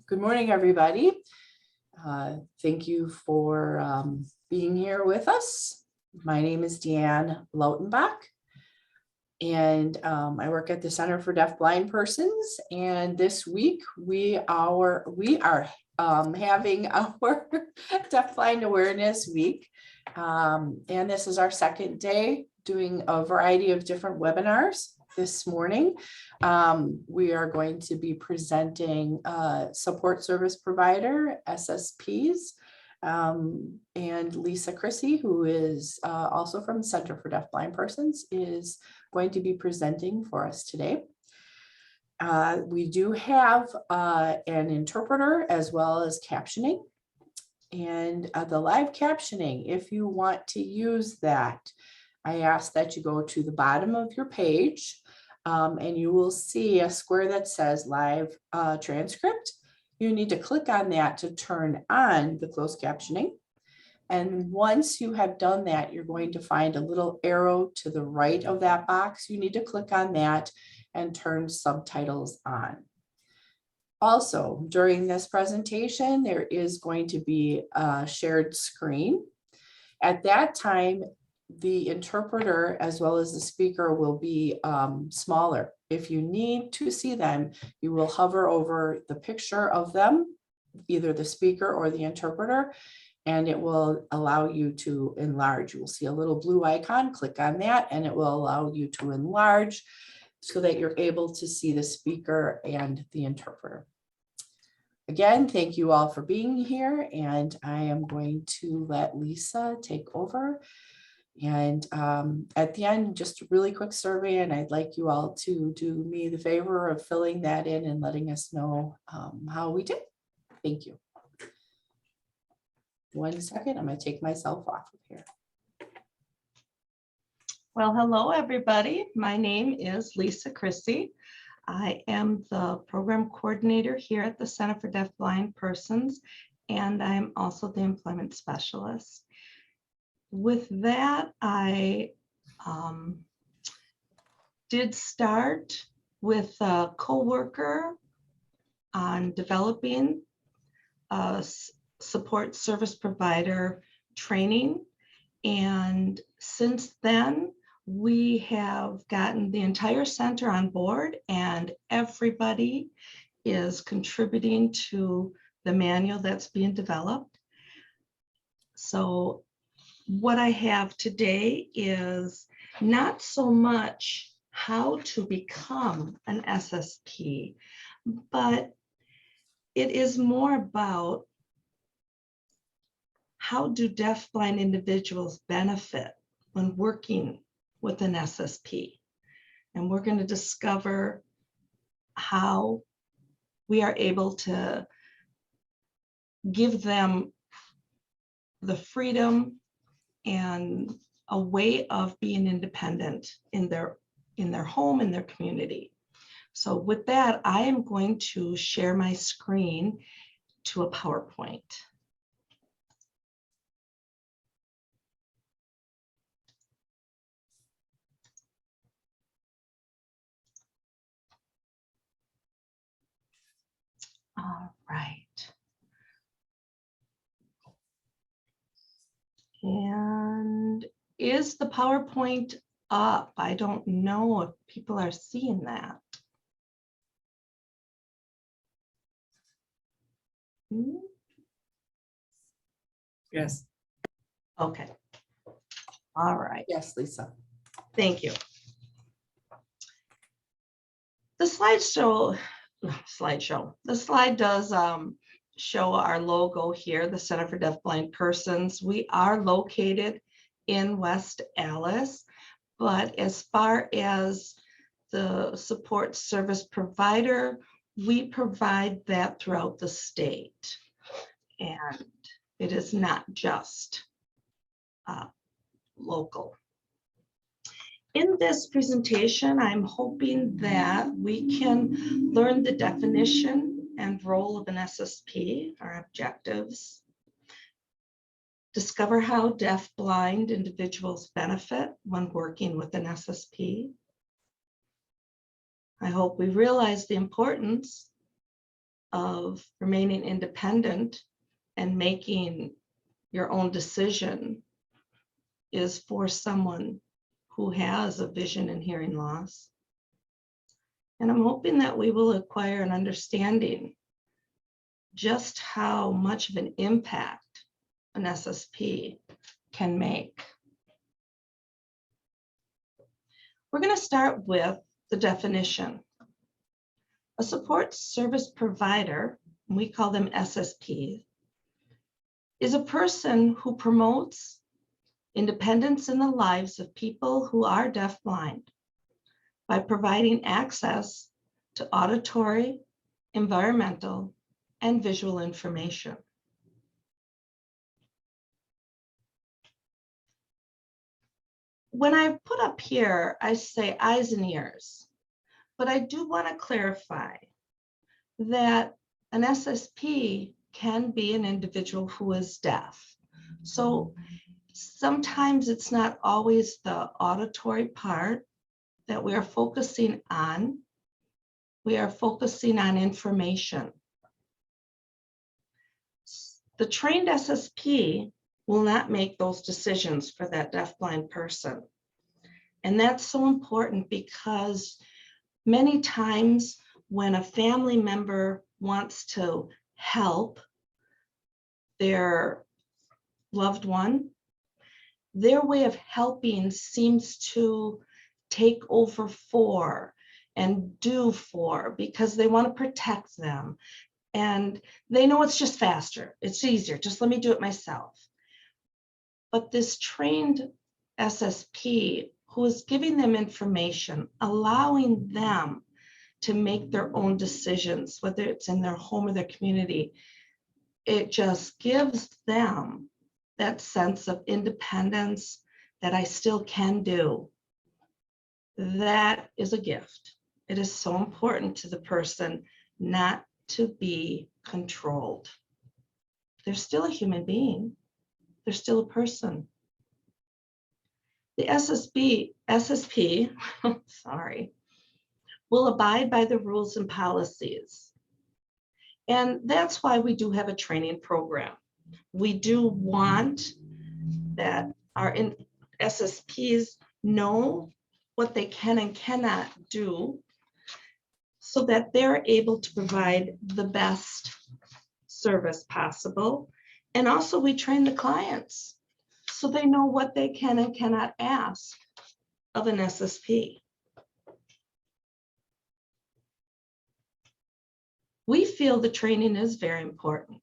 Good morning, everybody. Thank you for being here with us. My name is Deanne Lautenbach, and I work at the Center for Deaf-Blind Persons. And this week we are having our Deaf-Blind Awareness Week, and this is our second day doing a variety of different webinars. This morning, we are going to be presenting support service provider SSPs, and Lisa Chrissy, who is also from the Center for Deaf-Blind Persons, is going to be presenting for us today. We do have an interpreter as well as captioning, and the live captioning, if you want to use that, I ask that you go to the bottom of your page, and you will see a square that says live transcript. You need to click on that to turn on the closed captioning. And once you have done that, you're going to find a little arrow to the right of that box. You need to click on that and turn subtitles on. Also, during this presentation, there is going to be a shared screen. At that time, the interpreter as well as the speaker will be smaller. If you need to see them, you will hover over the picture of them, either the speaker or the interpreter, and it will allow you to enlarge. You will see a little blue icon, click on that, and it will allow you to enlarge so that you're able to see the speaker and the interpreter. Again, thank you all for being here, and I am going to let Lisa take over. And at the end, just a really quick survey, and I'd like you all to do me the favor of filling that in and letting us know how we did. Thank you. 1 second, I'm going to take myself off of here. Well, hello, everybody. My name is Lisa Chrissy. I am the program coordinator here at the Center for Deaf-Blind Persons, and I'm also the employment specialist. With that, I did start with a coworker on developing a support service provider training. And since then, we have gotten the entire center on board, and everybody is contributing to the manual that's being developed. So what I have today is not so much how to become an SSP, but it is more about how do deaf-blind individuals benefit when working with an SSP. And we're going to discover how we are able to give them the freedom and a way of being independent in their home, in their community. So with that, I am going to share my screen to a PowerPoint. All right. And is the PowerPoint up? I don't know if people are seeing that. Yes. Okay. All right. Yes, Lisa. Thank you. The slide does show our logo here, the Center for Deaf-Blind Persons. We are located in West Allis, but as far as the support service provider, we provide that throughout the state. And it is not just local. In this presentation, I'm hoping that we can learn the definition and role of an SSP, our objectives, discover how deaf-blind individuals benefit when working with an SSP. I hope we realize the importance of remaining independent and making your own decision is for someone who has a vision and hearing loss. And I'm hoping that we will acquire an understanding just how much of an impact an SSP can make. We're going to start with the definition. A support service provider, and we call them SSP, is a person who promotes independence in the lives of people who are deafblind by providing access to auditory, environmental, and visual information. When I put up here, I say eyes and ears, but I do want to clarify that an SSP can be an individual who is deaf. So sometimes it's not always the auditory part that we are focusing on. We are focusing on information. The trained SSP will not make those decisions for that deafblind person. And that's so important because many times when a family member wants to help their loved one, their way of helping seems to take over for and do for because they want to protect them. And they know it's just faster, it's easier, just let me do it myself. But this trained SSP who is giving them information, allowing them to make their own decisions, whether it's in their home or their community, it just gives them that sense of independence that I still can do. That is a gift. It is so important to the person not to be controlled. They're still a human being. They're still a person. The SSP, sorry, will abide by the rules and policies. And that's why we do have a training program. We do want that our SSPs know what they can and cannot do so that they're able to provide the best service possible. And also we train the clients so they know what they can and cannot ask of an SSP. We feel the training is very important.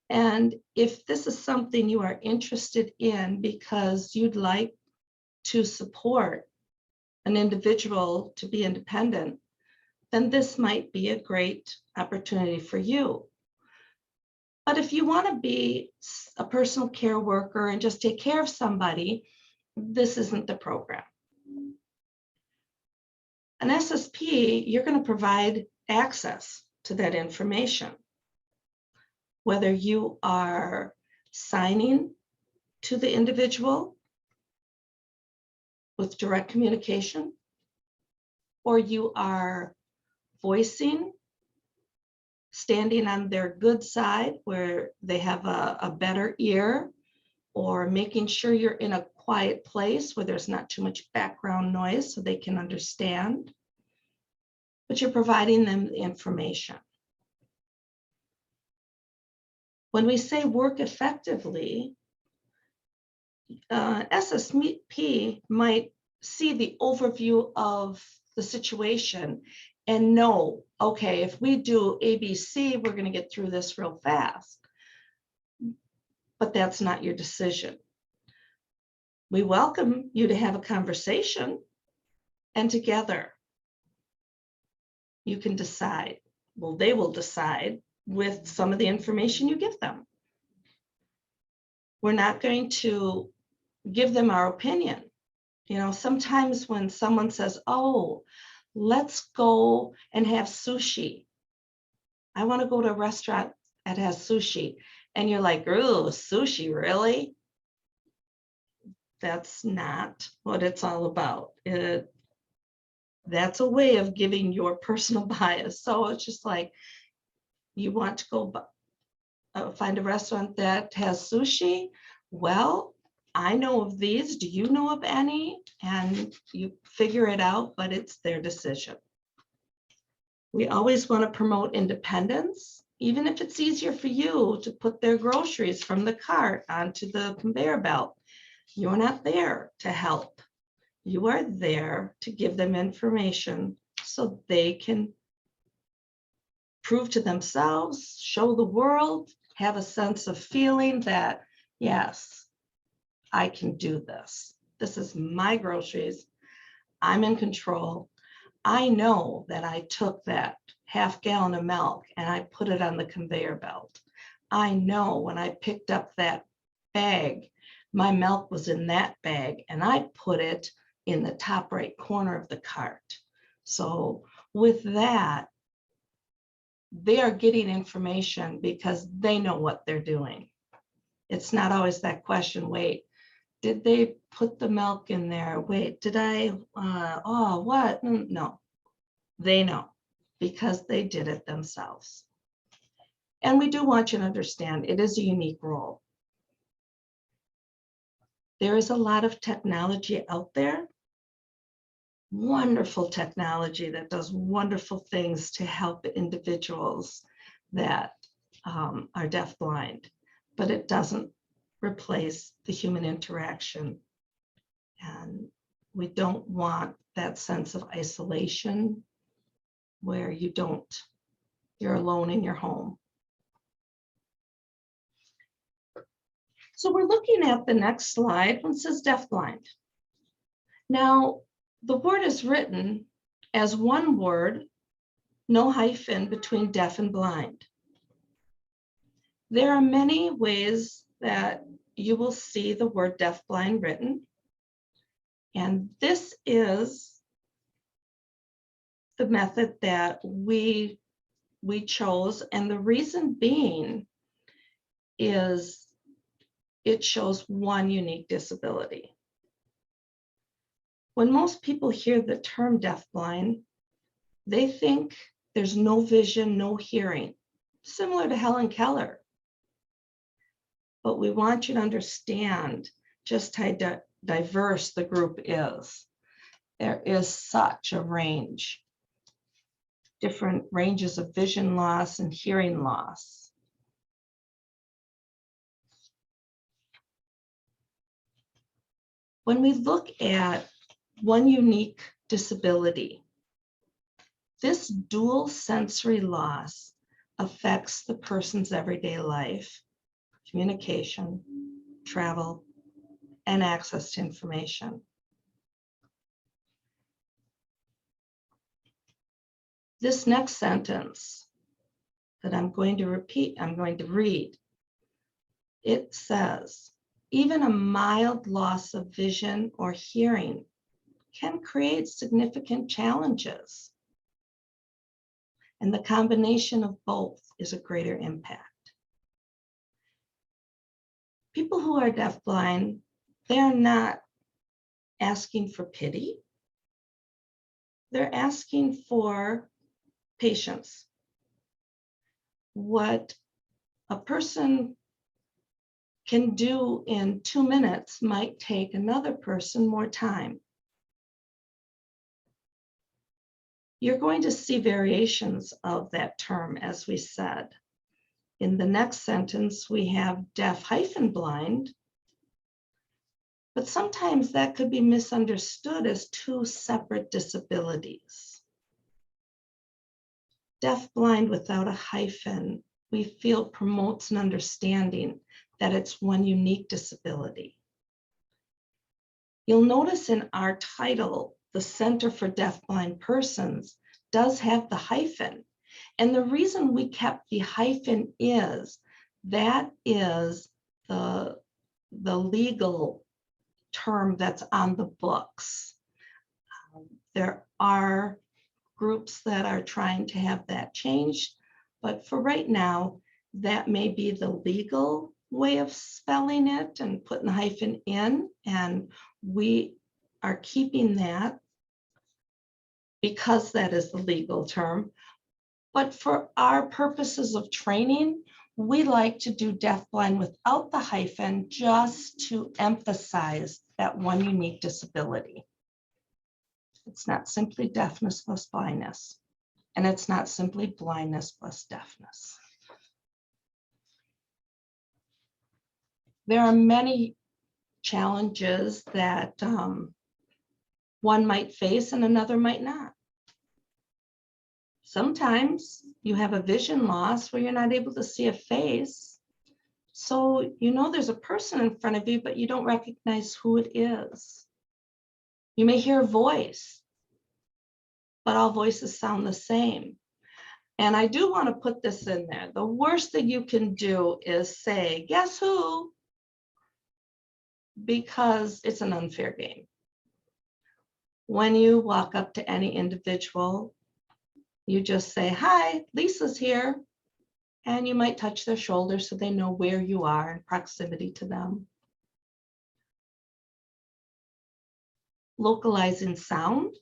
And if this is something you are interested in because you'd like to support an individual to be independent, then this might be a great opportunity for you. But if you want to be a personal care worker and just take care of somebody, this isn't the program. An SSP, you're going to provide access to that information. Whether you are signing to the individual with direct communication, or you are voicing, standing on their good side where they have a better ear, or making sure you're in a quiet place where there's not too much background noise so they can understand, but you're providing them the information. When we say work effectively, SSP might see the overview of the situation and know, okay, if we do ABC, we're going to get through this real fast. But that's not your decision. We welcome you to have a conversation, and together you can decide. Well, they will decide with some of the information you give them. We're not going to give them our opinion. You know, sometimes when someone says, oh, let's go and have sushi. I want to go to a restaurant that has sushi. And you're like, oh, sushi, really? That's not what it's all about. That's a way of giving your personal bias. So it's just like, You want to go find a restaurant that has sushi? Well, I know of these. Do you know of any? And you figure it out, but it's their decision. We always want to promote independence, even if it's easier for you to put their groceries from the cart onto the conveyor belt. You're not there to help. You are there to give them information so they can prove to themselves, show the world, have a sense of feeling that, yes, I can do this. This is my groceries. I'm in control. I know that I took that half gallon of milk and I put it on the conveyor belt. I know when I picked up that bag, my milk was in that bag and I put it in the top right corner of the cart. So with that, they are getting information because they know what they're doing. It's not always that question, wait, did they put the milk in there? Wait, did I, oh, what? No, they know because they did it themselves. And we do want you to understand it is a unique role. There is a lot of technology out there, wonderful technology that does wonderful things to help individuals that are deafblind, but it doesn't replace the human interaction. And we don't want that sense of isolation where you're alone in your home. So we're looking at the next slide when it says deafblind. Now, the word is written as one word, no hyphen between deaf and blind. There are many ways that you will see the word deafblind written. And this is the method that we chose. And the reason being is it shows one unique disability. When most people hear the term deafblind, they think there's no vision, no hearing, similar to Helen Keller. But we want you to understand just how diverse the group is. There is such a range, different ranges of vision loss and hearing loss. When we look at one unique disability, this dual sensory loss affects the person's everyday life, communication, travel, and access to information. This next sentence that I'm going to read, it says, even a mild loss of vision or hearing can create significant challenges. And the combination of both is a greater impact. People who are deafblind, they're not asking for pity. They're asking for patience. What a person can do in 2 minutes might take another person more time. You're going to see variations of that term, as we said. In the next sentence, we have deaf-blind, but sometimes that could be misunderstood as two separate disabilities. Deaf-blind without a hyphen, we feel promotes an understanding that it's one unique disability. You'll notice in our title, the Center for Deafblind Persons does have the hyphen. And the reason we kept the hyphen is that is the legal term that's on the books. There are groups that are trying to have that changed, but for right now, that may be the legal way of spelling it and putting the hyphen in, and we are keeping that because that is the legal term. But for our purposes of training, we like to do deafblind without the hyphen just to emphasize that one unique disability. It's not simply deafness plus blindness, and it's not simply blindness plus deafness. There are many challenges that one might face and another might not. Sometimes you have a vision loss where you're not able to see a face. So you know there's a person in front of you, but you don't recognize who it is. You may hear a voice, but all voices sound the same. And I do want to put this in there. The worst that you can do is say, guess who? Because it's an unfair game. When you walk up to any individual, you just say, hi, Lisa's here. And you might touch their shoulder so they know where you are in proximity to them. Localizing sound.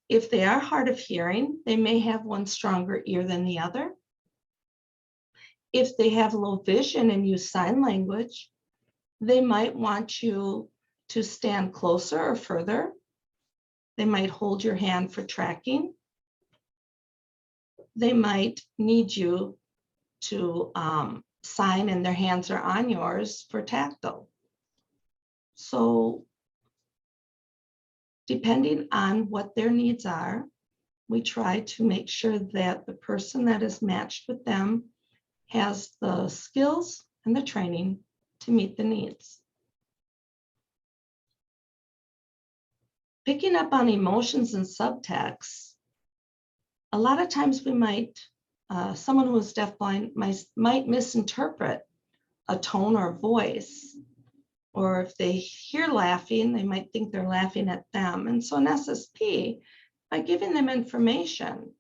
If they are hard of hearing, they may have one stronger ear than the other. If they have low vision and use sign language, they might want you to stand closer or further. They might hold your hand for tracking. They might need you to sign and their hands are on yours for tactile. So depending on what their needs are, we try to make sure that the person that is matched with them has the skills and the training to meet the needs. Picking up on emotions and subtext, a lot of times we might, someone who is deafblind might misinterpret a tone or voice, or if they hear laughing, they might think they're laughing at them. And so an SSP, by giving them information,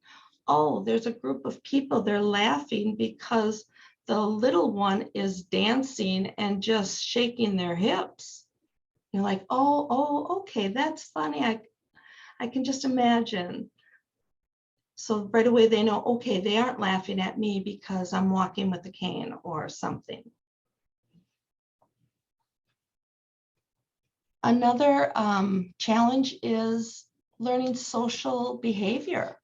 oh, there's a group of people, they're laughing because the little one is dancing and just shaking their hips. You're like, oh, okay, that's funny. I can just imagine. So right away they know, okay, they aren't laughing at me because I'm walking with a cane or something. Another challenge is learning social behavior.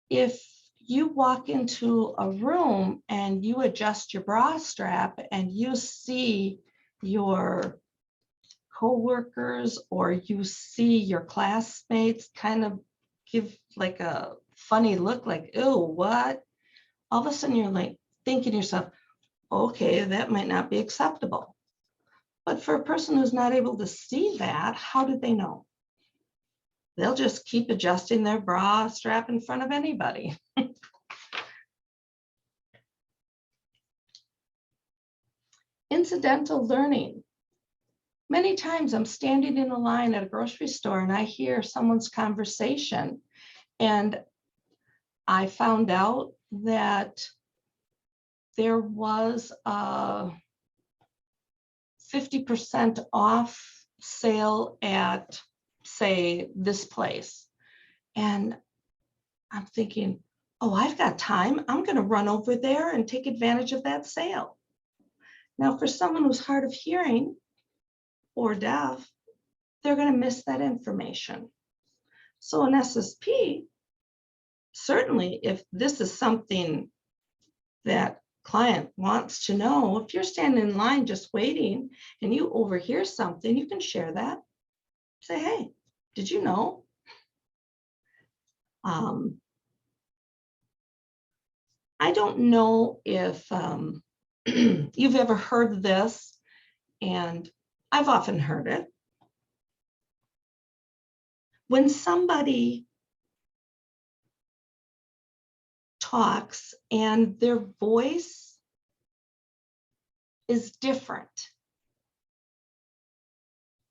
If you walk into a room and you adjust your bra strap and you see your coworkers or you see your classmates kind of give like a funny look, like, ew, what? All of a sudden you're like thinking to yourself, okay, that might not be acceptable. But for a person who's not able to see that, how do they know? They'll just keep adjusting their bra strap in front of anybody. Incidental learning. Many times I'm standing in a line at a grocery store and I hear someone's conversation, and I found out that there was a 50% off sale at, say, this place. And I'm thinking, oh, I've got time. I'm going to run over there and take advantage of that sale. Now, for someone who's hard of hearing or deaf, they're going to miss that information. So an SSP, certainly if this is something that client wants to know, if you're standing in line just waiting and you overhear something, you can share that. Say, hey, did you know? I don't know if you've ever heard this, and I've often heard it. When somebody talks and their voice is different,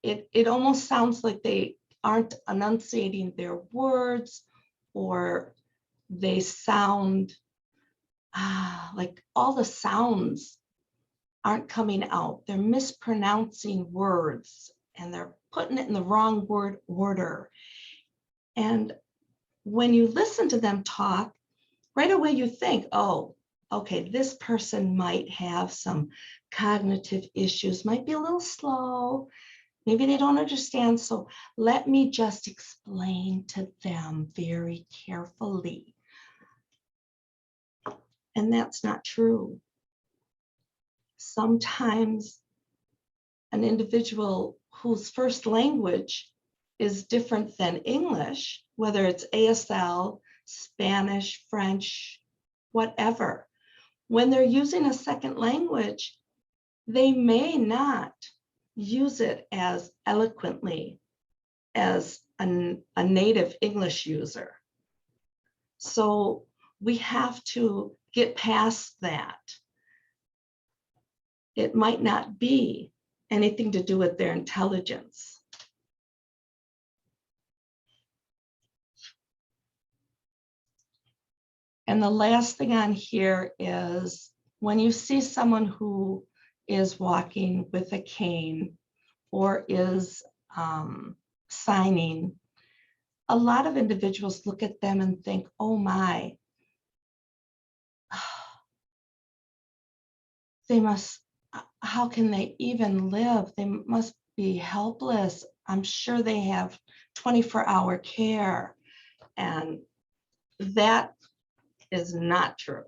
it almost sounds like they aren't enunciating their words, or they sound like all the sounds aren't coming out. They're mispronouncing words and they're putting it in the wrong word order. And when you listen to them talk, right away you think, oh, okay, this person might have some cognitive issues, might be a little slow, maybe they don't understand. So let me just explain to them very carefully. And that's not true. Sometimes an individual whose first language is different than English, whether it's ASL, Spanish, French, whatever, when they're using a second language, they may not use it as eloquently as a native English user. So we have to get past that. It might not be anything to do with their intelligence. And the last thing on here is when you see someone who is walking with a cane or is signing, a lot of individuals look at them and think, oh my, they must, how can they even live? They must be helpless. I'm sure they have 24-hour care. And that is not true.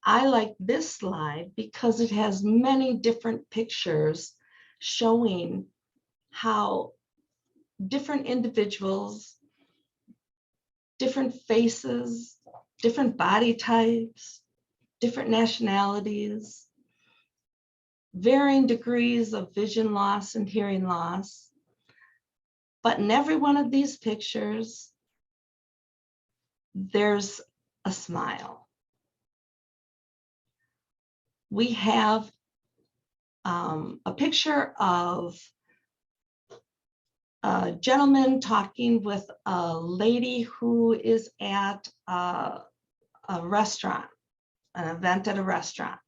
I like this slide because it has many different pictures showing how different individuals, different faces, different body types, different nationalities, varying degrees of vision loss and hearing loss. But in every one of these pictures, there's a smile. We have a picture of a gentleman talking with a lady who is at a restaurant, an event at a restaurant.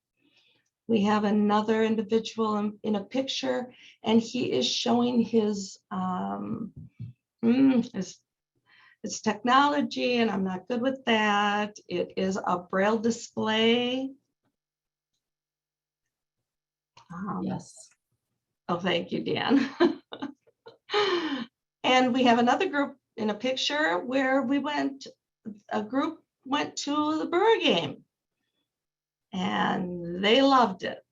We have another individual in a picture, and he is showing his it's technology, and I'm not good with that. It is a Braille display. Yes. Oh, thank you, Dan. And we have another group in a picture where a group went to the Brewer game and they loved it.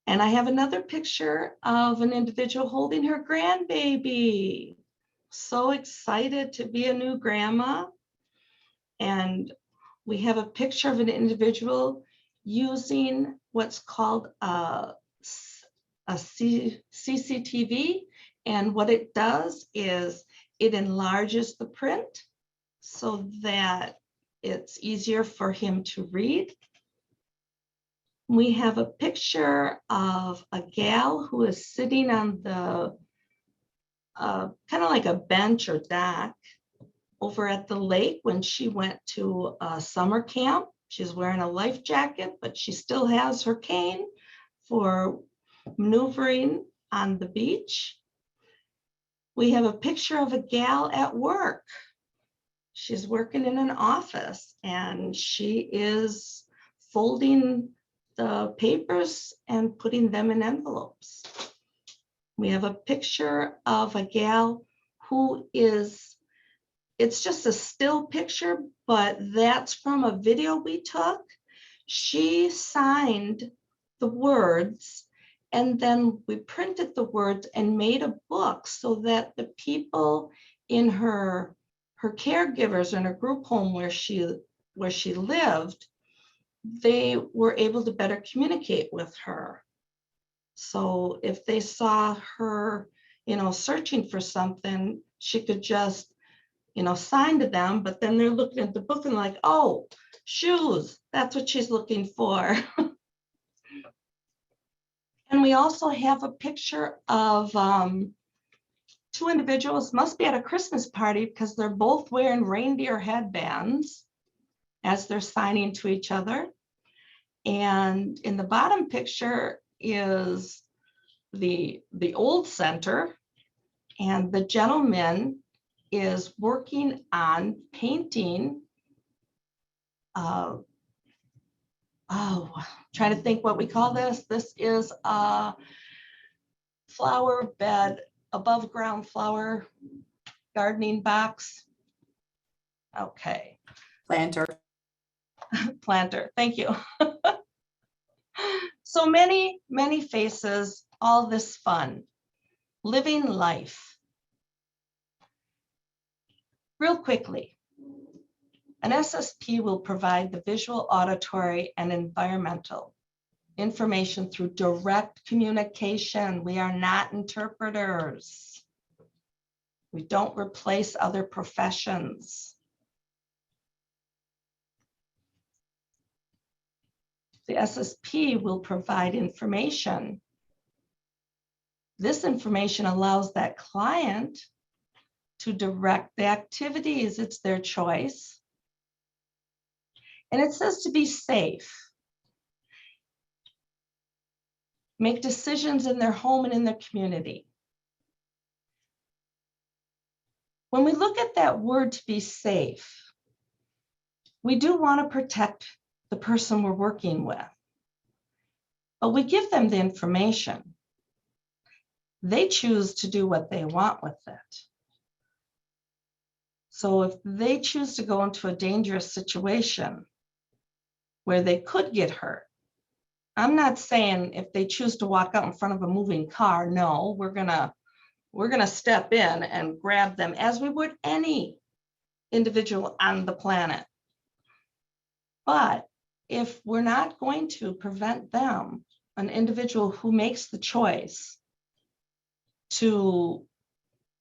And I have another picture of an individual holding her grandbaby. So excited to be a new grandma. And we have a picture of an individual using what's called a CCTV. And what it does is it enlarges the print so that it's easier for him to read. We have a picture of a gal who is sitting on the kind of like a bench or dock over at the lake when she went to a summer camp. She's wearing a life jacket, but she still has her cane for maneuvering on the beach. We have a picture of a gal at work. She's working in an office and she is folding the papers and putting them in envelopes. We have a picture of a gal who is, it's just a still picture, but that's from a video we took. She signed the words and then we printed the words and made a book so that the people in her caregivers in her group home where she lived, they were able to better communicate with her. So if they saw her, searching for something, she could just, sign to them, but then they're looking at the book and like, oh, shoes, that's what she's looking for. And we also have a picture of two individuals, must be at a Christmas party because they're both wearing reindeer headbands as they're signing to each other. And in the bottom picture is the old center, and the gentleman is working on painting. Trying to think what we call this. This is a flower bed, above ground flower gardening box. Okay. Planter. Planter, thank you. So many, many faces, all this fun, living life. Real quickly, an SSP will provide the visual, auditory, and environmental information through direct communication. We are not interpreters. We don't replace other professions. The SSP will provide information. This information allows that client to direct the activities. It's their choice. And it says to be safe. Make decisions in their home and in their community. When we look at that word to be safe, we do want to protect the person we're working with, but we give them the information. They choose to do what they want with it. So if they choose to go into a dangerous situation where they could get hurt, I'm not saying if they choose to walk out in front of a moving car, no, we're gonna step in and grab them as we would any individual on the planet. But if we're not going to prevent them, an individual who makes the choice to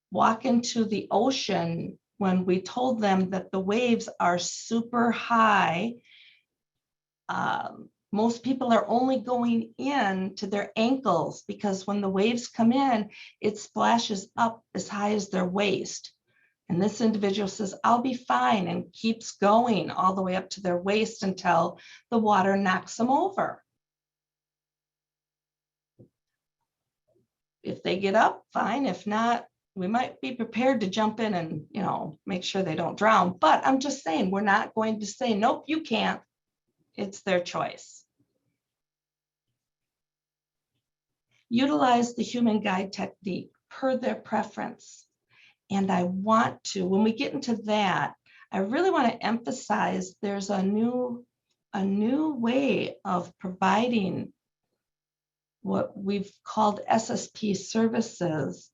walk into the ocean when we told them that the waves are super high, most people are only going in to their ankles because when the waves come in, it splashes up as high as their waist. And this individual says, I'll be fine, and keeps going all the way up to their waist until the water knocks them over. If they get up, fine. If not, we might be prepared to jump in and, make sure they don't drown. But I'm just saying, we're not going to say, nope, you can't. It's their choice. Utilize the human guide technique per their preference. And I want to, when we get into that, I really want to emphasize there's a new way of providing what we've called SSP services.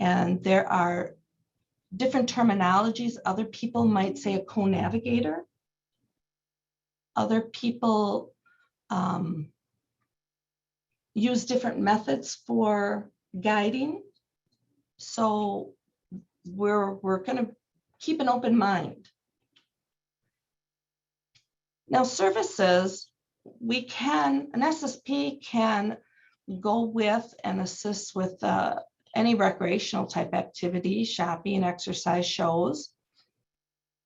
And there are different terminologies. Other people might say a co-navigator. Other people use different methods for guiding. So we're going to keep an open mind. Now, services, an SSP can go with and assist with any recreational type activity, shopping, exercise, shows.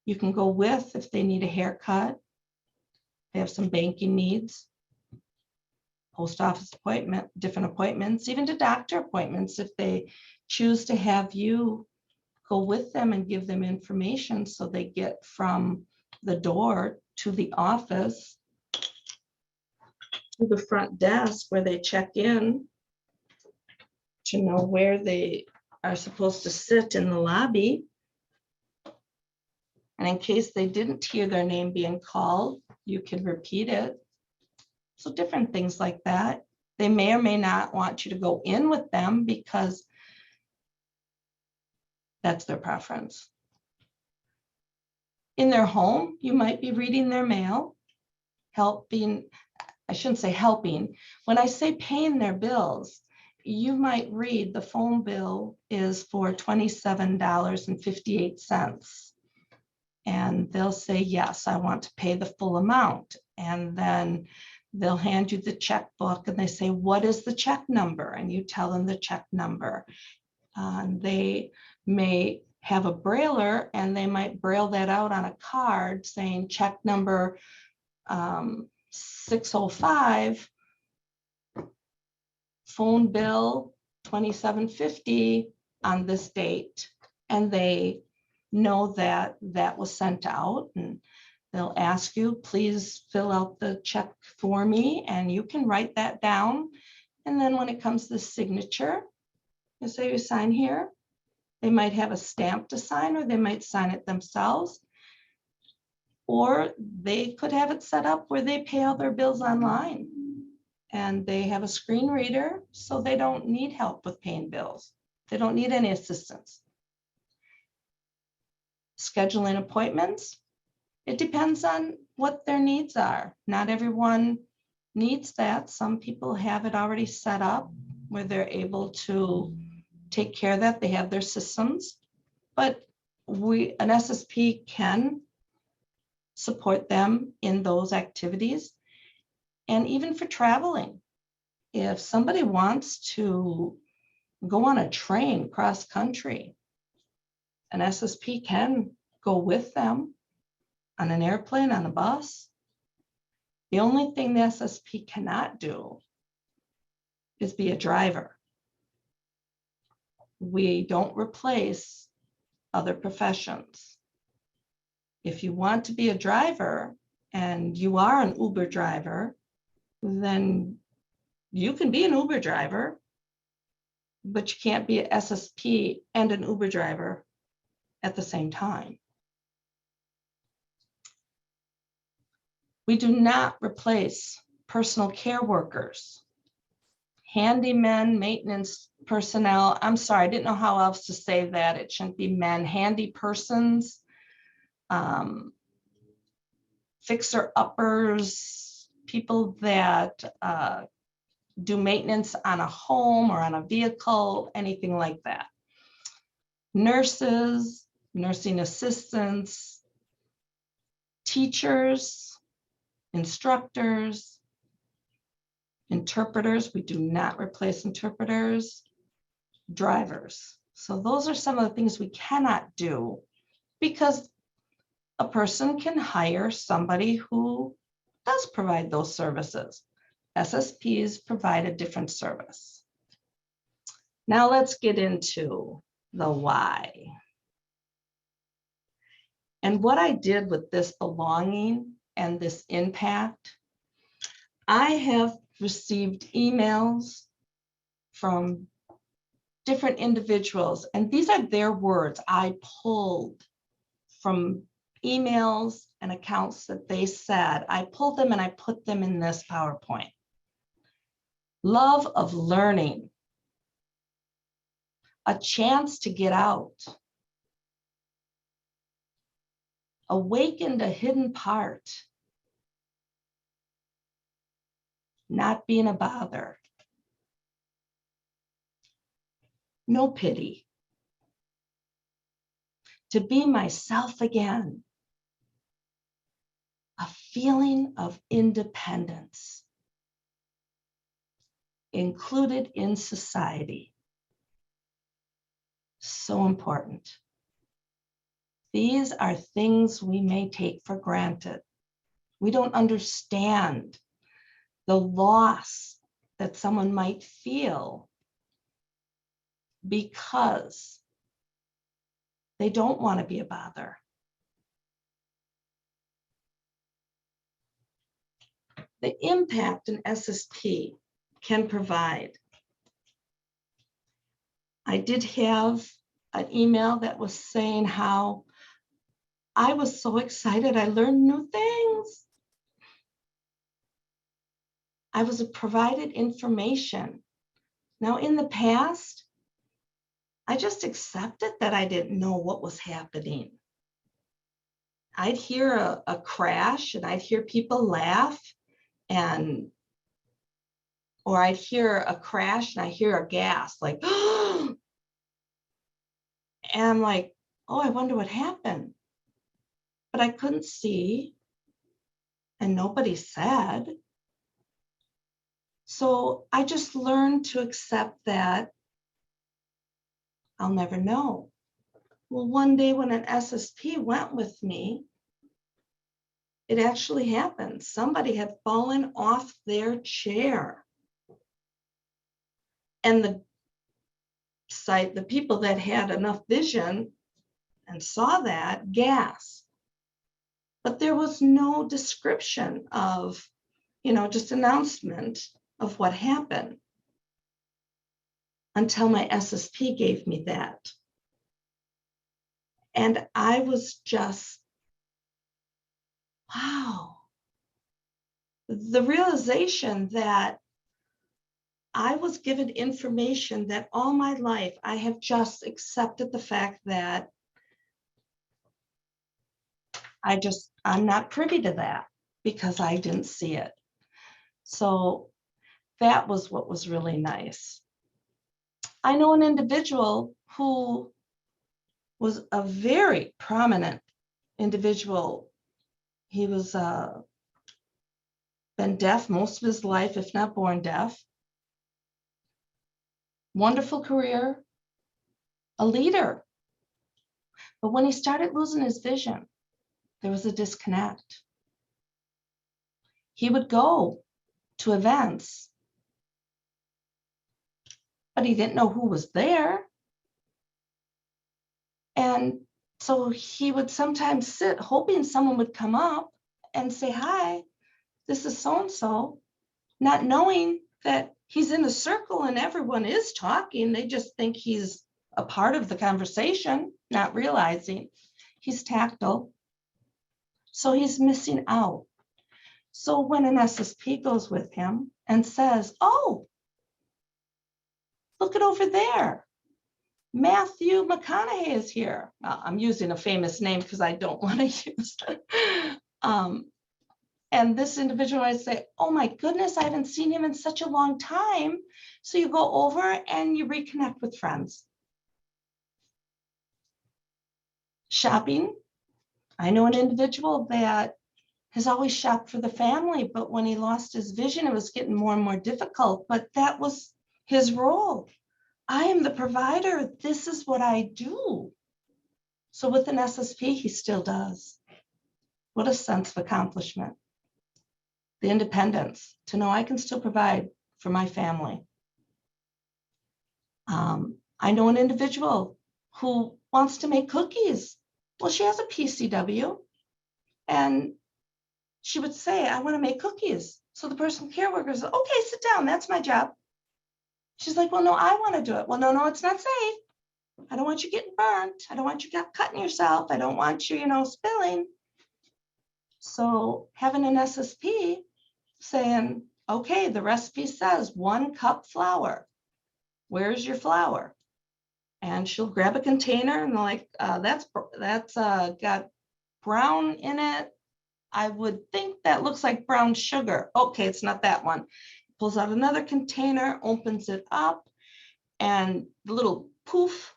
You can go with if they need a haircut, they have some banking needs, post office appointment, different appointments, even to doctor appointments if they choose to have you go with them and give them information so they get from the door to the office to the front desk where they check in to know where they are supposed to sit in the lobby. And in case they didn't hear their name being called, you can repeat it. So different things like that. They may or may not want you to go in with them because that's their preference. In their home, you might be reading their mail, helping, I shouldn't say helping. When I say paying their bills, you might read the phone bill is for $27.58. And they'll say, yes, I want to pay the full amount. And then they'll hand you the checkbook and they say, what is the check number? And you tell them the check number. They may have a brailer and they might braille that out on a card saying check number 605, phone bill $27.50 on this date. And they know that that was sent out, and they'll ask you, please fill out the check for me, and you can write that down. And then when it comes to the signature, you say you sign here. They might have a stamp to sign, or they might sign it themselves. Or they could have it set up where they pay all their bills online, and they have a screen reader, so they don't need help with paying bills. They don't need any assistance. Scheduling appointments, it depends on what their needs are. Not everyone needs that. Some people have it already set up where they're able to take care of that. They have their systems, but an SSP can support them in those activities. And even for traveling, if somebody wants to go on a train cross country, an SSP can go with them on an airplane, on a bus. The only thing the SSP cannot do is be a driver. We don't replace other professions. If you want to be a driver and you are an Uber driver, then you can be an Uber driver, but you can't be an SSP and an Uber driver at the same time. We do not replace personal care workers, handymen, maintenance personnel. I'm sorry, I didn't know how else to say that. It shouldn't be men. Handy persons, fixer-uppers, people that do maintenance on a home or on a vehicle, anything like that. Nurses, nursing assistants, teachers, instructors, interpreters. We do not replace interpreters. Drivers. So those are some of the things we cannot do, because a person can hire somebody who does provide those services. SSPs provide a different service. Now let's get into the why. And what I did with this belonging and this impact, I have received emails from different individuals, and these are their words. I pulled from emails and accounts that they said. I pulled them and I put them in this PowerPoint. Love of learning, a chance to get out, awakened a hidden part, not being a bother, no pity, to be myself again, a feeling of independence, included in society. So important. These are things we may take for granted. We don't understand the loss that someone might feel because they don't want to be a bother. The impact an SSP can provide. I did have an email that was saying how I was so excited. I learned new things. I was provided information. Now, in the past, I just accepted that I didn't know what was happening. I'd hear a crash and I'd hear people laugh, or I'd hear a crash and I hear a gasp, like, and I'm like, oh, I wonder what happened. But I couldn't see, and nobody said. So I just learned to accept that I'll never know. Well, one day when an SSP went with me, it actually happened. Somebody had fallen off their chair. And the people that had enough vision and saw that, gasped. But there was no description of, just announcement of what happened until my SSP gave me that. And I was just, wow. The realization that I was given information that all my life I have just accepted the fact that I'm not privy to that because I didn't see it. So that was what was really nice. I know an individual who was a very prominent individual. He was been deaf most of his life, if not born deaf. Wonderful career, a leader. But when he started losing his vision, there was a disconnect. He would go to events, but he didn't know who was there. And so he would sometimes sit hoping someone would come up and say, hi, this is so-and-so, not knowing that he's in a circle and everyone is talking. They just think he's a part of the conversation, not realizing he's tactile. So he's missing out. So when an SSP goes with him and says, oh, look at over there, Matthew McConaughey is here. I'm using a famous name because I don't want to use it. And this individual might say, oh my goodness, I haven't seen him in such a long time. So you go over and you reconnect with friends. Shopping. I know an individual that has always shopped for the family, but when he lost his vision, it was getting more and more difficult. But that was his role. I am the provider. This is what I do. So with an SSP, he still does. What a sense of accomplishment. The independence to know I can still provide for my family. I know an individual who wants to make cookies. Well, she has a PCW and she would say, I want to make cookies. So the personal care worker says, okay, sit down. That's my job. She's like, well, no, I want to do it. Well, no, it's not safe. I don't want you getting burnt. I don't want you cutting yourself. I don't want you, spilling. So having an SSP saying, okay, the recipe says 1 cup flour. Where's your flour? And she'll grab a container and like, that's got brown in it. I would think that looks like brown sugar. Okay, it's not that one. Pulls out another container, opens it up, and the little poof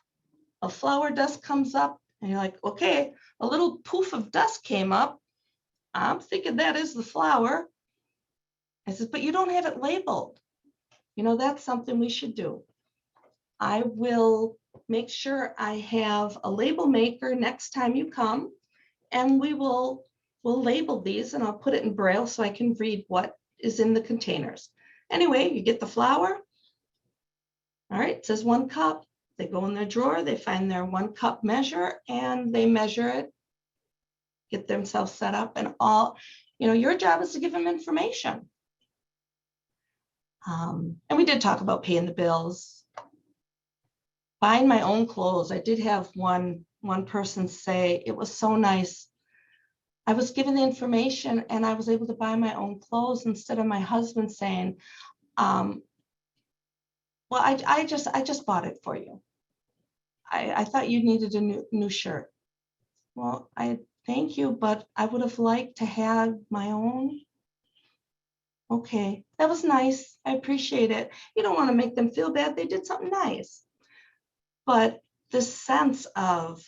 of flour dust comes up. And you're like, okay, a little poof of dust came up. I'm thinking that is the flour. I said, but you don't have it labeled. That's something we should do. I will make sure I have a label maker next time you come, and we'll label these, and I'll put it in Braille so I can read what is in the containers. Anyway, you get the flour. All right, it says 1 cup. They go in their drawer, they find their 1 cup measure, and they measure it, get themselves set up, and all, your job is to give them information. And we did talk about paying the bills. Buying my own clothes. I did have one person say, it was so nice. I was given the information and I was able to buy my own clothes instead of my husband saying, well, I just bought it for you. I thought you needed a new shirt. Well, I thank you, but I would have liked to have my own. Okay, that was nice. I appreciate it. You don't want to make them feel bad. They did something nice. But the sense of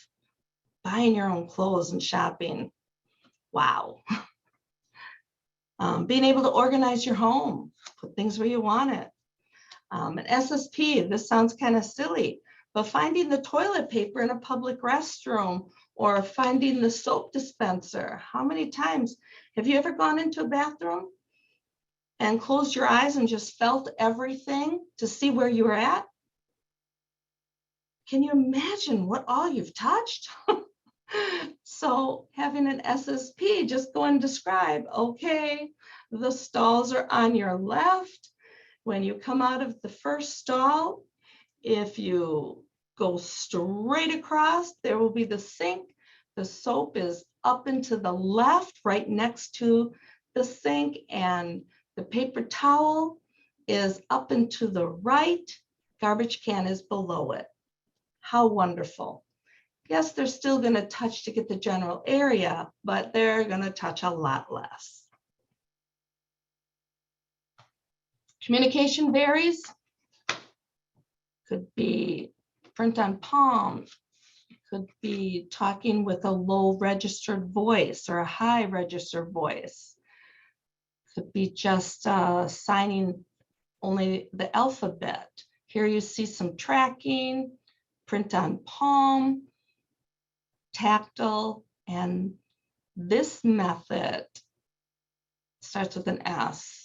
buying your own clothes and shopping, wow. Being able to organize your home, put things where you want it. An SSP, this sounds kind of silly, but finding the toilet paper in a public restroom or finding the soap dispenser. How many times have you ever gone into a bathroom and closed your eyes and just felt everything to see where you were at? Can you imagine what all you've touched? So having an SSP, just go and describe, okay, the stalls are on your left. When you come out of the first stall, if you go straight across, there will be the sink. The soap is up and to the left, right next to the sink, and the paper towel is up and to the right. Garbage can is below it. How wonderful. Yes, they're still going to touch to get the general area, but they're going to touch a lot less. Communication varies. Could be print on palm, could be talking with a low registered voice or a high registered voice. Could be just signing only the alphabet. Here you see some tracking, print on palm, tactile, and this method starts with an S.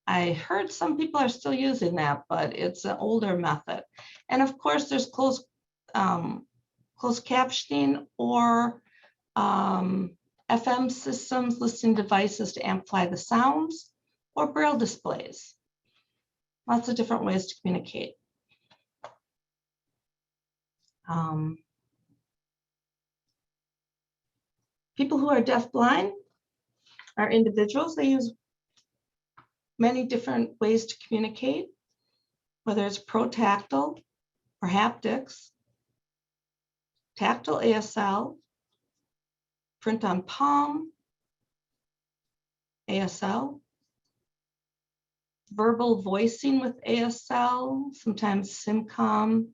I heard some people are still using that, but it's an older method. And of course, there's closed captioning or FM systems, listening devices to amplify the sounds, or braille displays. Lots of different ways to communicate. People who are deafblind are individuals. They use many different ways to communicate, whether it's pro-tactile or haptics, tactile ASL, print on palm, ASL, verbal voicing with ASL, sometimes SimCom,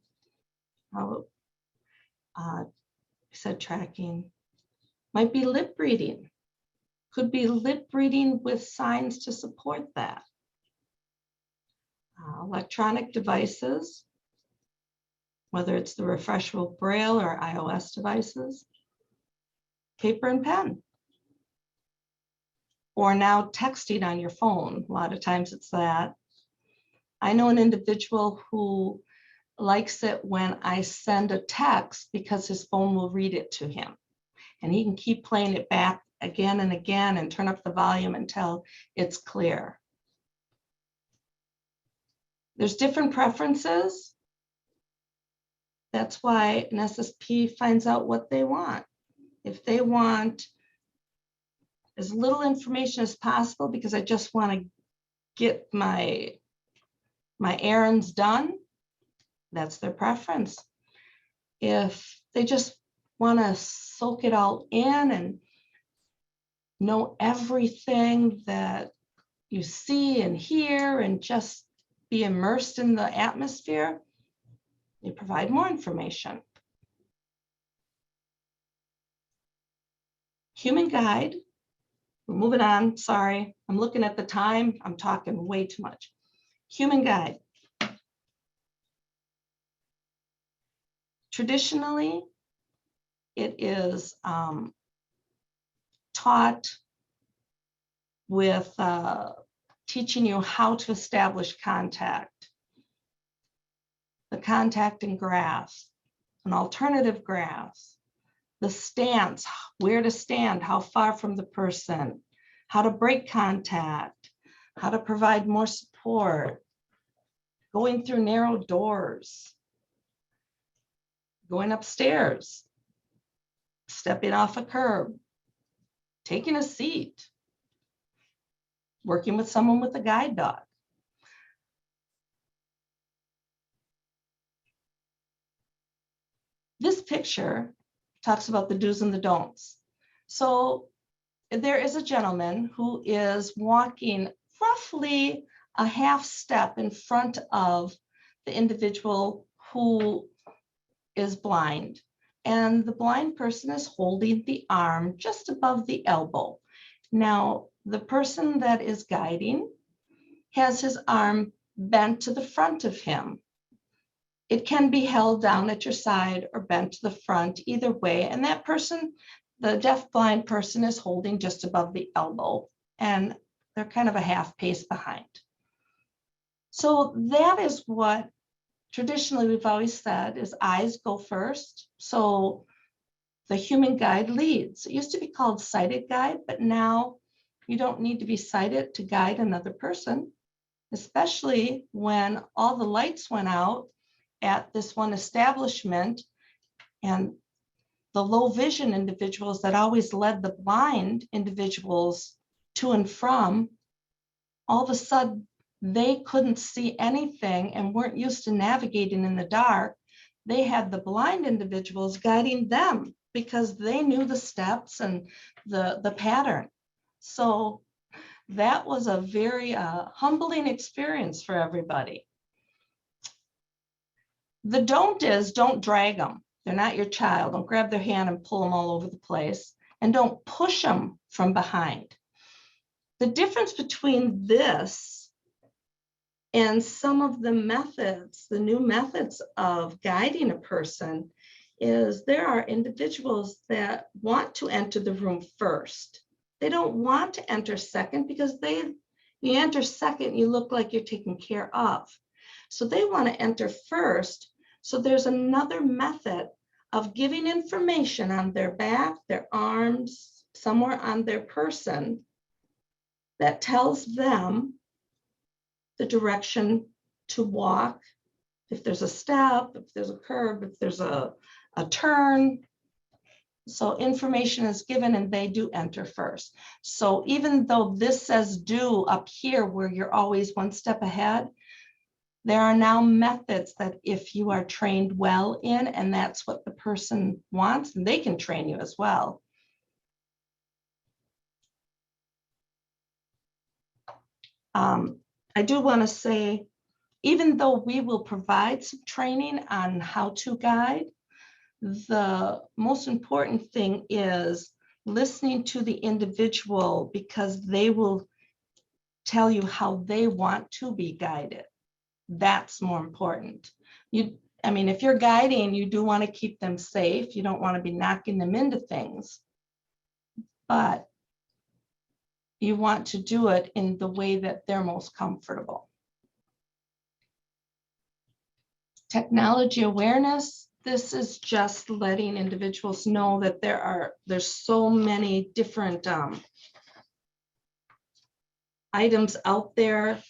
said tracking, might be lip reading, could be lip reading with signs to support that. Electronic devices, whether it's the refreshable braille or iOS devices, paper and pen, or now texting on your phone. A lot of times it's that. I know an individual who likes it when I send a text because his phone will read it to him. And he can keep playing it back again and again and turn up the volume until it's clear. There's different preferences. That's why an SSP finds out what they want. If they want as little information as possible because I just want to get my errands done, that's their preference. If they just want to soak it all in and know everything that you see and hear and just be immersed in the atmosphere, you provide more information. Human guide. We're moving on. Sorry, I'm looking at the time. I'm talking way too much. Human guide. Traditionally, it is taught with teaching you how to establish contact, the contact and grasp, an alternative grasp, the stance, where to stand, how far from the person, how to break contact, how to provide more support, going through narrow doors, going upstairs, stepping off a curb, taking a seat, working with someone with a guide dog. This picture talks about the do's and the don'ts. So there is a gentleman who is walking roughly a half step in front of the individual who is blind. And the blind person is holding the arm just above the elbow. Now, the person that is guiding has his arm bent to the front of him. It can be held down at your side or bent to the front, either way. And that person, the deaf-blind person, is holding just above the elbow, and they're kind of a half pace behind. So that is what traditionally we've always said is eyes go first. So the human guide leads. It used to be called sighted guide, but now you don't need to be sighted to guide another person, especially when all the lights went out at this one establishment, and the low vision individuals that always led the blind individuals to and from, all of a sudden they couldn't see anything and weren't used to navigating in the dark. They had the blind individuals guiding them because they knew the steps and the pattern. So that was a very humbling experience for everybody. The don't is don't drag them. They're not your child. Don't grab their hand and pull them all over the place. And don't push them from behind. The difference between this and some of the methods, the new methods of guiding a person, is there are individuals that want to enter the room first. They don't want to enter second because you enter second, you look like you're taken care of. So they want to enter first. So there's another method of giving information on their back, their arms, somewhere on their person that tells them the direction to walk, if there's a step, if there's a curve, if there's a turn. So information is given and they do enter first. So even though this says do up here where you're always one step ahead, there are now methods that if you are trained well in, and that's what the person wants, and they can train you as well. I do want to say, even though we will provide some training on how to guide, the most important thing is listening to the individual, because they will tell you how they want to be guided. That's more important. I mean, if you're guiding, you do want to keep them safe. You don't want to be knocking them into things, but you want to do it in the way that they're most comfortable. Technology awareness. This is just letting individuals know that there's so many different items out there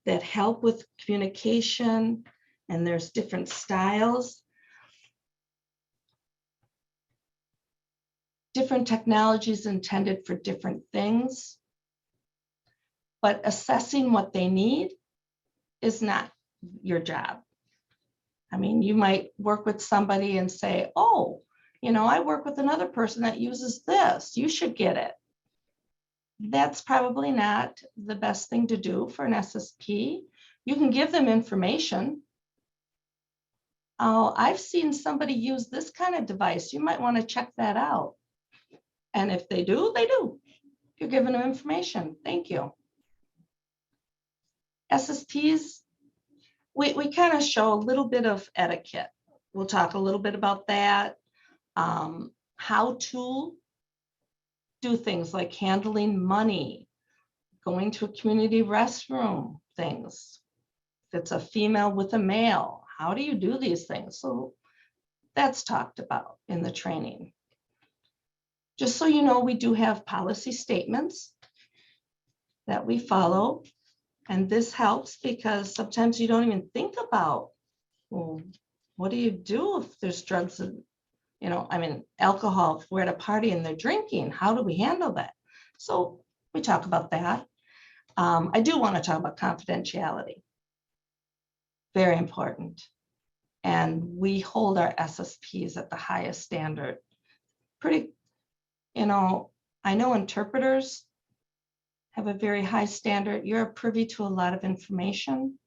that help with communication, and there's different styles. Different technologies intended for different things, but assessing what they need is not your job. I mean, you might work with somebody and say, oh, I work with another person that uses this, you should get it. That's probably not the best thing to do for an SSP. You can give them information. Oh, I've seen somebody use this kind of device. You might want to check that out. And if they do, they do. You're giving them information. Thank you. SSPs, we kind of show a little bit of etiquette. We'll talk a little bit about that. How to do things like handling money, going to a community restroom, things. If it's a female with a male, how do you do these things? So that's talked about in the training. Just so you know, we do have policy statements that we follow. And this helps because sometimes you don't even think about, well, what do you do if there's drugs and, alcohol, if we're at a party and they're drinking, how do we handle that? So we talk about that. I do want to talk about confidentiality. Very important. And we hold our SSPs at the highest standard. I know interpreters have a very high standard. You're privy to a lot of information.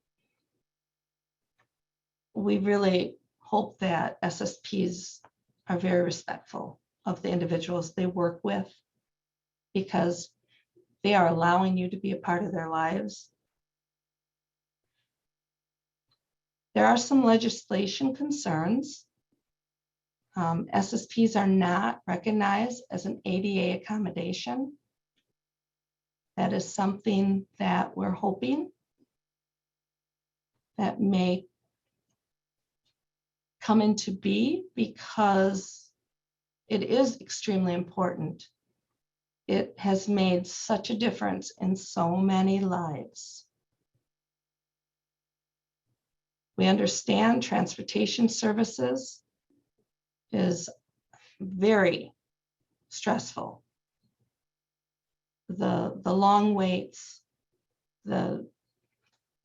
We really hope that SSPs are very respectful of the individuals they work with, because they are allowing you to be a part of their lives. There are some legislation concerns. SSPs are not recognized as an ADA accommodation. That is something that we're hoping that may come into be because it is extremely important. It has made such a difference in so many lives. We understand transportation services is very stressful. The long waits, the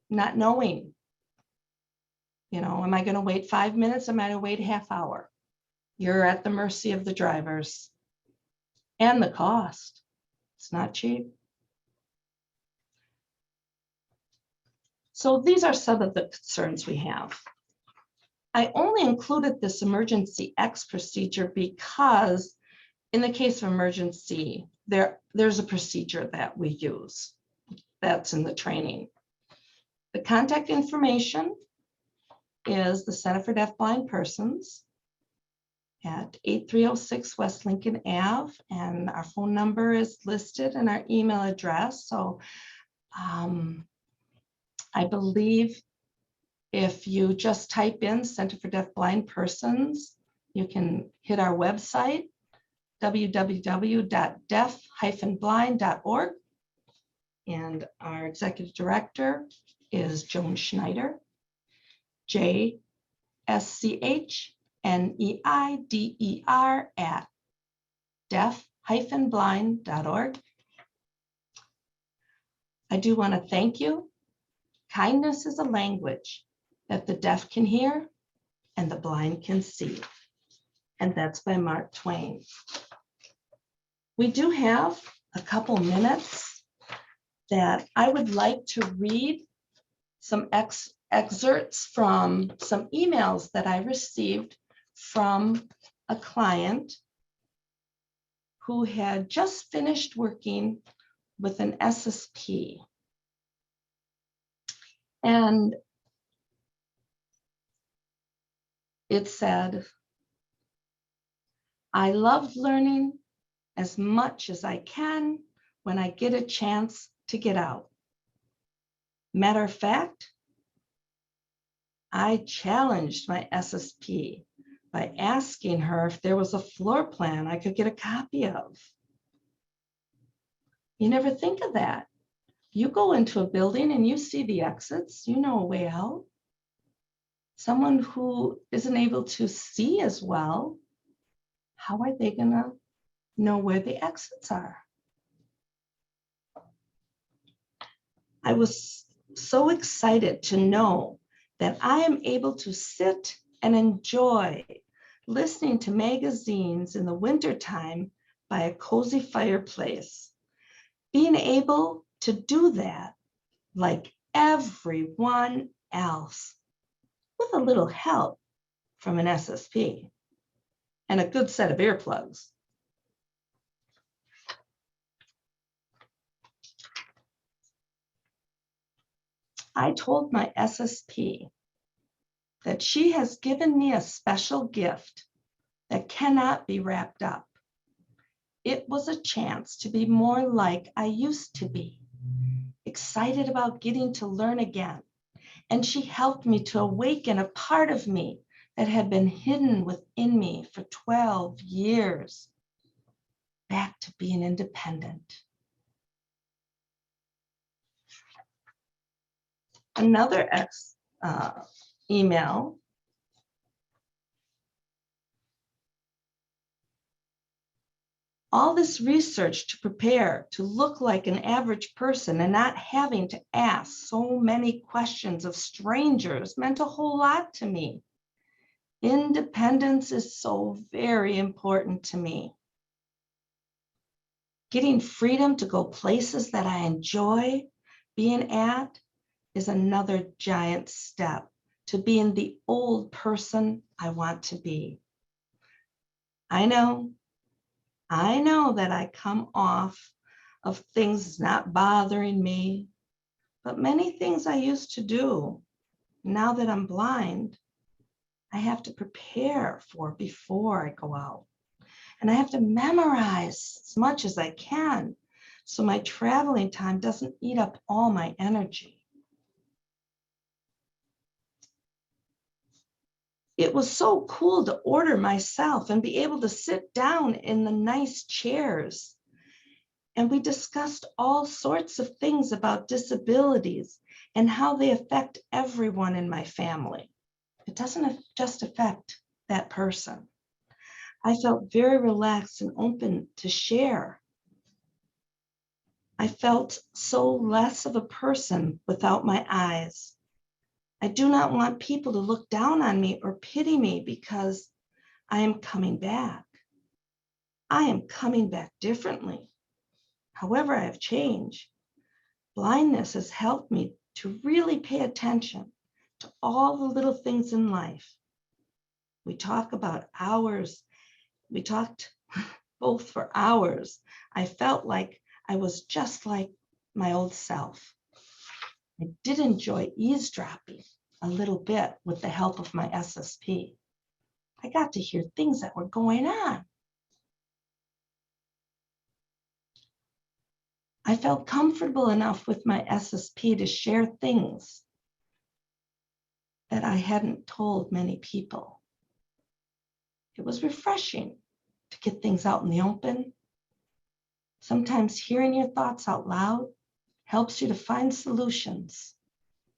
not knowing, am I going to wait 5 minutes? Am I going to wait a half hour? You're at the mercy of the drivers and the cost. It's not cheap. So these are some of the concerns we have. I only included this emergency X procedure because in the case of emergency, there's a procedure that we use that's in the training. The contact information is the Center for Deafblind Persons at 8306 West Lincoln Ave, and our phone number is listed and our email address. So I believe if you just type in Center for Deafblind Persons, you can hit our website, www.deaf-blind.org. And our executive director is Joan Schneider, JSCHNEIDER at deaf-blind.org. I do want to thank you. Kindness is a language that the deaf can hear and the blind can see. And that's by Mark Twain. We do have a couple minutes that I would like to read some excerpts from some emails that I received from a client who had just finished working with an SSP. And it said, I love learning as much as I can when I get a chance to get out. Matter of fact, I challenged my SSP by asking her if there was a floor plan I could get a copy of. You never think of that. You go into a building and you see the exits, you know a way out. Someone who isn't able to see as well, how are they going to know where the exits are? I was so excited to know that I am able to sit and enjoy listening to magazines in the wintertime by a cozy fireplace. Being able to do that like everyone else with a little help from an SSP and a good set of earplugs. I told my SSP that she has given me a special gift that cannot be wrapped up. It was a chance to be more like I used to be, excited about getting to learn again. And she helped me to awaken a part of me that had been hidden within me for 12 years, back to being independent. Another email. All this research to prepare to look like an average person and not having to ask so many questions of strangers meant a whole lot to me. Independence is so very important to me. Getting freedom to go places that I enjoy being at is another giant step to being the old person I want to be. I know that I come off of things not bothering me, but many things I used to do, now that I'm blind, I have to prepare for before I go out. And I have to memorize as much as I can so my traveling time doesn't eat up all my energy. it was so cool to order myself and be able to sit down in the nice chairs. And we discussed all sorts of things about disabilities and how they affect everyone in my family. It doesn't just affect that person. I felt very relaxed and open to share. I felt so less of a person without my eyes. I do not want people to look down on me or pity me because I am coming back. I am coming back differently. However, I have changed. Blindness has helped me to really pay attention to all the little things in life. We talk about hours. We talked both for hours. I felt like I was just like my old self. I did enjoy eavesdropping a little bit with the help of my SSP. I got to hear things that were going on. I felt comfortable enough with my SSP to share things that I hadn't told many people. It was refreshing to get things out in the open. Sometimes hearing your thoughts out loud helps you to find solutions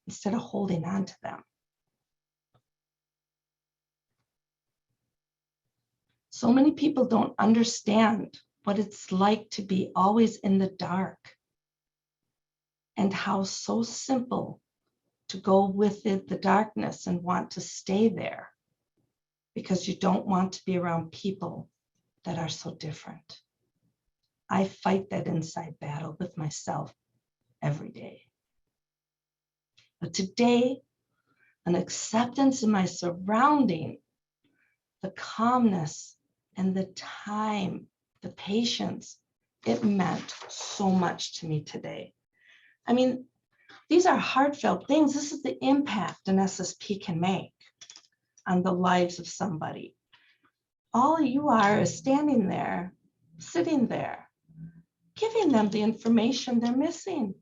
instead of holding on to them. So many people don't understand what it's like to be always in the dark and how so simple to go with it, the darkness, and want to stay there because you don't want to be around people that are so different. I fight that inside battle with myself every day. But today, an acceptance in my surrounding, the calmness and the time, the patience, it meant so much to me today. I mean, these are heartfelt things. This is the impact an SSP can make on the lives of somebody. All you are is standing there, sitting there, giving them the information they're missing,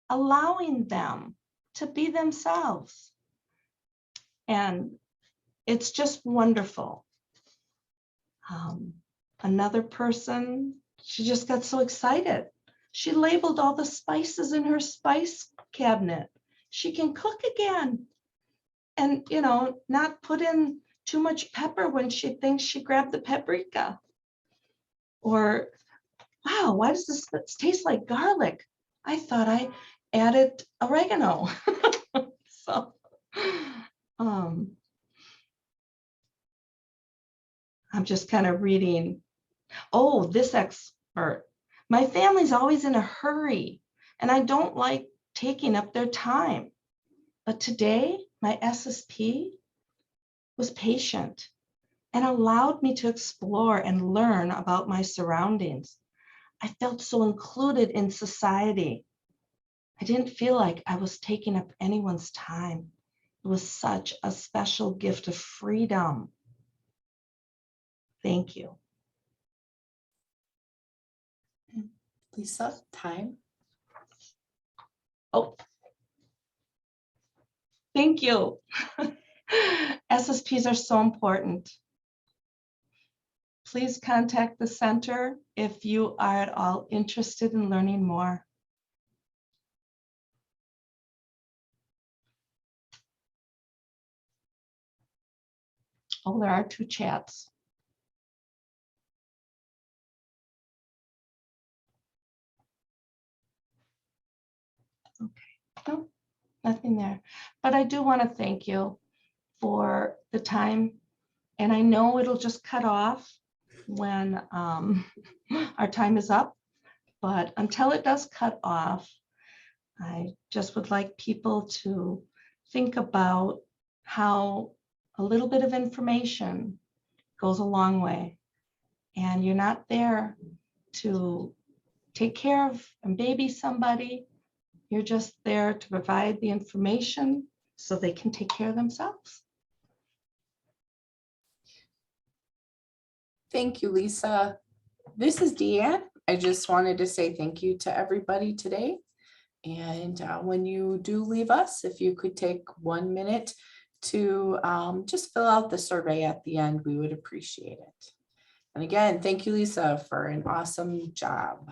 allowing them to be themselves. And it's just wonderful. Another person, she just got so excited. She labeled all the spices in her spice cabinet. She can cook again. And, you know, not put in too much pepper when she thinks she grabbed the paprika. Or, wow, why does this taste like garlic? I thought I added oregano. So, I'm just kind of reading. Oh, this expert. My family's always in a hurry, and I don't like taking up their time. But today, my SSP was patient and allowed me to explore and learn about my surroundings. I felt so included in society. I didn't feel like I was taking up anyone's time. It was such a special gift of freedom. Thank you. Lisa, time. Oh, thank you. SSPs are so important. Please contact the center if you are at all interested in learning more. Oh, there are 2 chats. Okay, no, nothing there. But I do want to thank you for the time. And I know it'll just cut off when our time is up. But until it does cut off, I just would like people to think about how a little bit of information goes a long way. And you're not there to take care of and baby somebody. You're just there to provide the information so they can take care of themselves. Thank you, Lisa. This is Deanne. I just wanted to say thank you to everybody today. And when you do leave us, if you could take 1 minute to just fill out the survey at the end, we would appreciate it. And again, thank you, Lisa, for an awesome job.